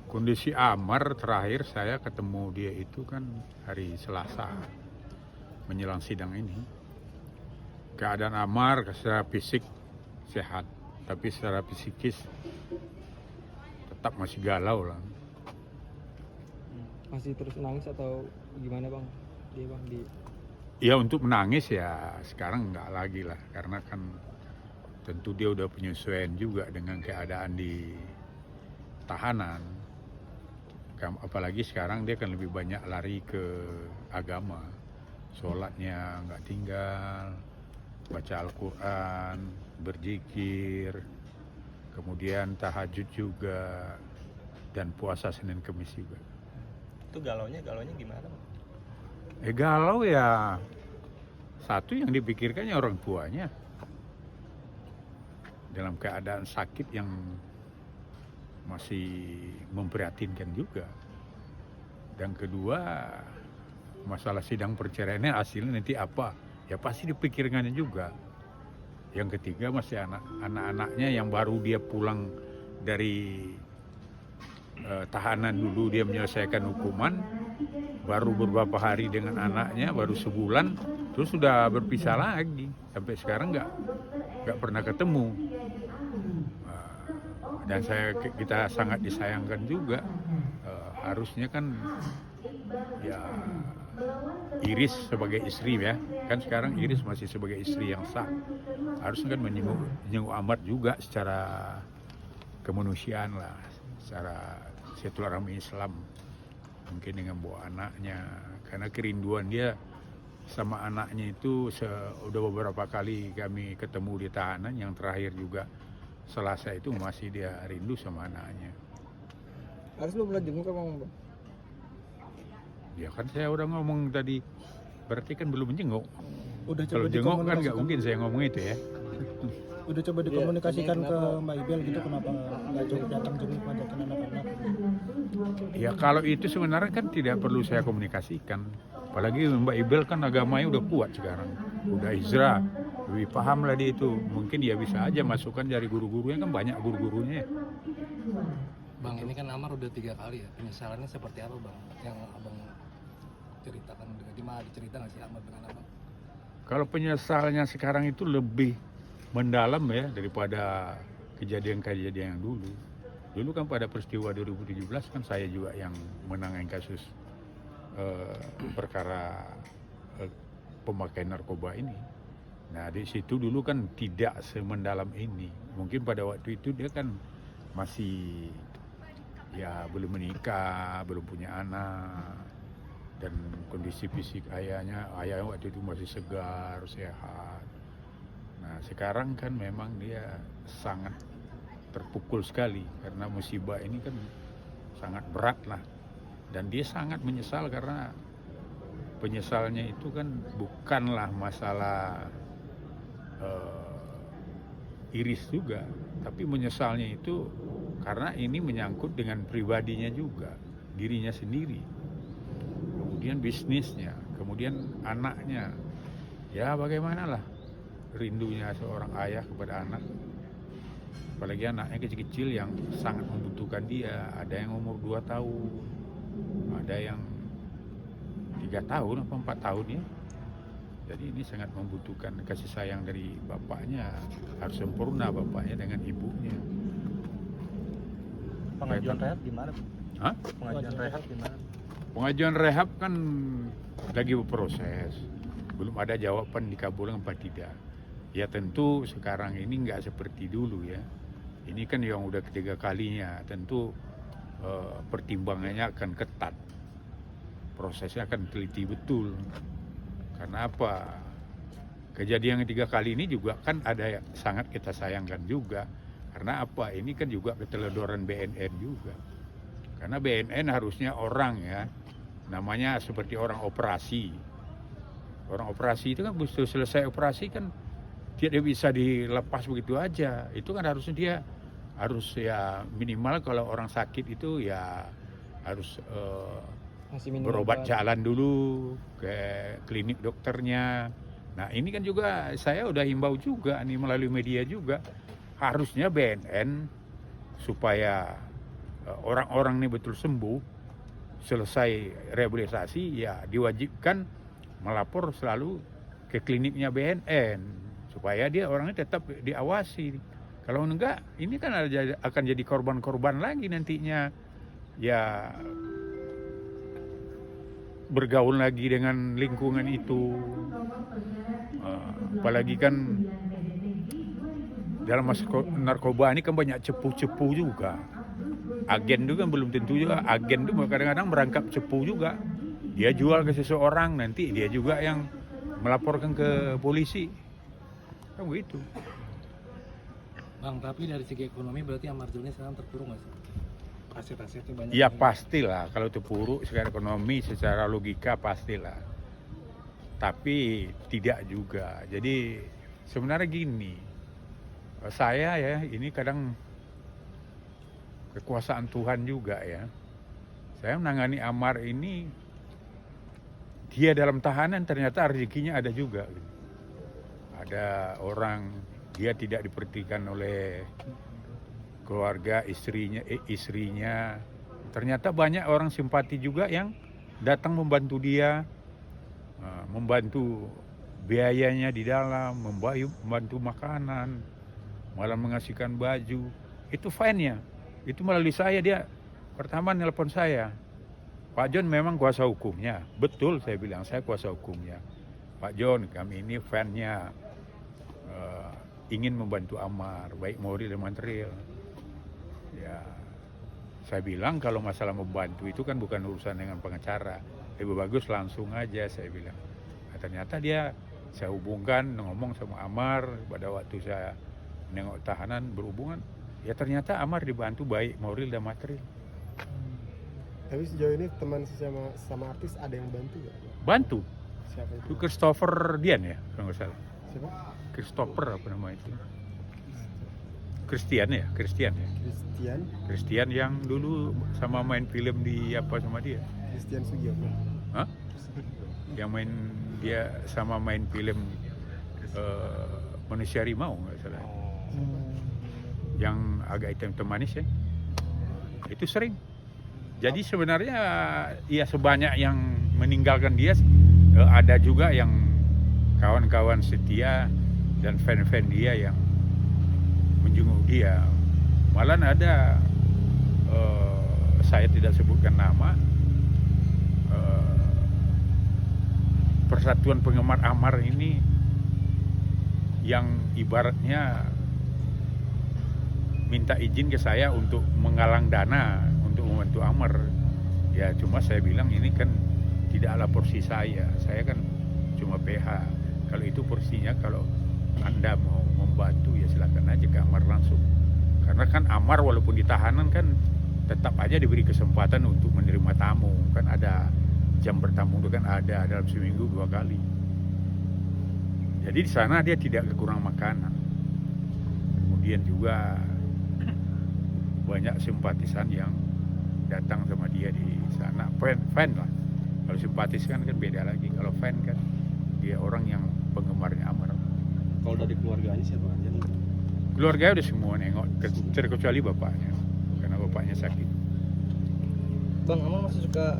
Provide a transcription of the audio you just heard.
Kondisi Amar terakhir saya ketemu dia itu kan hari Selasa menjelang sidang ini. Keadaan Amar secara fisik sehat, tapi secara psikis tetap masih galau lah. Masih terus nangis atau gimana bang? Dia bang di Ya untuk menangis ya sekarang nggak lagi lah, karena kan tentu dia udah penyesuaian juga dengan keadaan di tahanan. Apalagi sekarang dia kan lebih banyak lari ke agama, sholatnya nggak tinggal, baca Al-Quran, berzikir, kemudian tahajud juga, dan puasa Senin Kemis juga. Itu galaunya gimana bang? Galau ya, satu yang dipikirkannya orang tuanya dalam keadaan sakit yang masih memprihatinkan juga. Dan kedua, masalah sidang perceraiannya hasilnya nanti apa, ya pasti dipikirkannya juga. Yang ketiga masih anak-anaknya yang baru dia pulang dari tahanan, dulu dia menyelesaikan hukuman, baru beberapa hari dengan anaknya, baru sebulan, terus sudah berpisah lagi. Sampai sekarang nggak pernah ketemu. Dan kita sangat disayangkan juga. Harusnya kan ya Iris sebagai istri ya, kan sekarang Iris masih sebagai istri yang sah. Harusnya kan menyinggung Amar juga secara kemanusiaan lah, secara silaturahmi Islam. Mungkin dengan bawa anaknya, karena kerinduan dia sama anaknya itu udah beberapa kali kami ketemu di tahanan, yang terakhir juga Selasa itu masih dia rindu sama anaknya. harus lu belum jenguk bang? Ya kan saya udah ngomong tadi, berarti kan belum menjenguk. Udah coba Kalau jenguk kan nggak mungkin saya ngomong itu ya. Udah coba dikomunikasikan ke Mbak Ibel gitu, kenapa nggak coba datang jenguk ngajakin anak-anak? Ya kalau itu sebenarnya kan tidak perlu saya komunikasikan. Apalagi Mbak Ibel kan agamanya udah kuat sekarang, udah hijrah, lebih paham lah dia itu. Mungkin dia bisa aja masukkan dari guru-gurunya, kan banyak guru-gurunya. Bang, ini kan Amar udah 3 kali ya, penyesalannya seperti apa bang? Yang abang ceritakan, di mana dicerita nggak sih Amar dengan abang? Kalau penyesalannya sekarang itu lebih mendalam ya daripada kejadian-kejadian yang dulu. Dulu kan pada peristiwa 2017 kan saya juga yang menangani kasus perkara pemakaian narkoba ini. Nah di situ dulu kan tidak semendalam ini. Mungkin pada waktu itu dia kan masih ya belum menikah, belum punya anak, dan kondisi fisik ayahnya waktu itu masih segar, sehat. Nah sekarang kan memang dia sangat terpukul sekali karena musibah ini kan sangat berat lah, dan dia sangat menyesal karena penyesalnya itu kan bukanlah masalah Iris juga, tapi menyesalnya itu karena ini menyangkut dengan pribadinya juga, dirinya sendiri, kemudian bisnisnya, kemudian anaknya. Ya bagaimanalah rindunya seorang ayah kepada anak, apalagi anaknya kecil-kecil yang sangat membutuhkan dia. Ada yang umur 2 tahun, ada yang 3 tahun atau 4 tahun ya. Jadi ini sangat membutuhkan kasih sayang dari bapaknya, harus sempurna bapaknya dengan ibunya. Pengajuan rehab gimana? Hah? Pengajuan rehab gimana? Pengajuan rehab kan lagi berproses, belum ada jawaban dikabulkan apa tidak. Ya tentu sekarang ini nggak seperti dulu ya. Ini kan yang udah ketiga kalinya, tentu pertimbangannya akan ketat, prosesnya akan teliti betul. Karena apa? Kejadian yang 3 kali ini juga kan ada yang sangat kita sayangkan juga. Karena apa? Ini kan juga keteledoran BNN juga. Karena BNN harusnya orang ya, namanya seperti orang operasi. Orang operasi itu kan begitu selesai operasi kan tidak bisa dilepas begitu aja. Itu kan harusnya dia harus ya minimal kalau orang sakit itu ya harus berobat jalan dulu ke klinik dokternya. Nah ini kan juga saya udah himbau juga nih melalui media juga, harusnya BNN supaya orang-orang ini betul sembuh, selesai rehabilitasi, ya diwajibkan melapor selalu ke kliniknya BNN supaya dia orangnya tetap diawasi. Kalau enggak, ini kan akan jadi korban-korban lagi nantinya, ya bergaul lagi dengan lingkungan itu. Apalagi kan dalam masalah narkoba ini kan banyak cepu-cepu juga. Agen itu kan belum tentu juga. Agen itu kadang-kadang merangkap cepu juga. Dia jual ke seseorang, nanti dia juga yang melaporkan ke polisi. Kan begitu. Bang, tapi dari segi ekonomi berarti Amar Zoni sekarang terpuruk nggak sih? Aset-asetnya banyak. Ya pastilah, kalau terpuruk secara ekonomi, secara logika pastilah. Tapi tidak juga. Jadi sebenarnya gini, saya ya ini kadang kekuasaan Tuhan juga ya. Saya menangani Amar ini, dia dalam tahanan ternyata rezekinya ada juga. Ada orang, dia tidak diperhatikan oleh keluarga, istrinya. Ternyata banyak orang simpati juga yang datang membantu dia, membantu biayanya di dalam, membantu makanan, malah mengasihkan baju. Itu fine-nya. Itu melalui saya, dia pertama nelpon saya. Pak John memang kuasa hukumnya. Betul, saya bilang, saya kuasa hukumnya. Pak John, kami ini fan-nya, ingin membantu Amar, baik moral dan material. Ya, saya bilang kalau masalah membantu itu kan bukan urusan dengan pengacara. Lebih bagus langsung aja, saya bilang. Nah, ternyata saya hubungkan, ngomong sama Amar pada waktu saya nengok tahanan berhubungan. Ya ternyata Amar dibantu baik moral dan material. Tapi sejauh ini teman sama artis ada yang bantu nggak? Bantu. Siapa Itu itu? Christopher Dian ya, kalau nggak salah. Siapa? Christopher apa nama itu? Christian ya. Christian Christian yang dulu sama main film di apa sama dia? Sugiono. Hah? Yang dia sama main film Manusia Harimau nggak salah. Yang agak hitam manis ya. Itu sering. Jadi sebenarnya ya sebanyak yang meninggalkan dia, ada juga yang kawan-kawan setia dan fan-fan dia yang menjenguk dia. Malah ada, saya tidak sebutkan nama, persatuan penggemar Amar ini yang ibaratnya minta izin ke saya untuk menggalang dana untuk membantu Amar. Ya cuma saya bilang ini kan tidaklah porsi saya kan cuma PH. Kalau itu porsinya, kalau Anda mau membantu ya silakan aja ke Amar langsung. Karena kan Amar walaupun ditahanan kan tetap aja diberi kesempatan untuk menerima tamu. Kan ada jam bertamu itu kan ada dalam seminggu 2 kali. Jadi di sana dia tidak kekurangan makanan. Kemudian juga banyak simpatisan yang datang sama dia di sana. Fan lah. Kalau simpatisan kan beda lagi. Kalau fan kan dia orang yang penggemarnya Amar. Kalau dari keluarganya siapa aja nih? Keluarganya udah semua nengok, terkecuali bapaknya, karena bapaknya sakit. Bang, Amar masih suka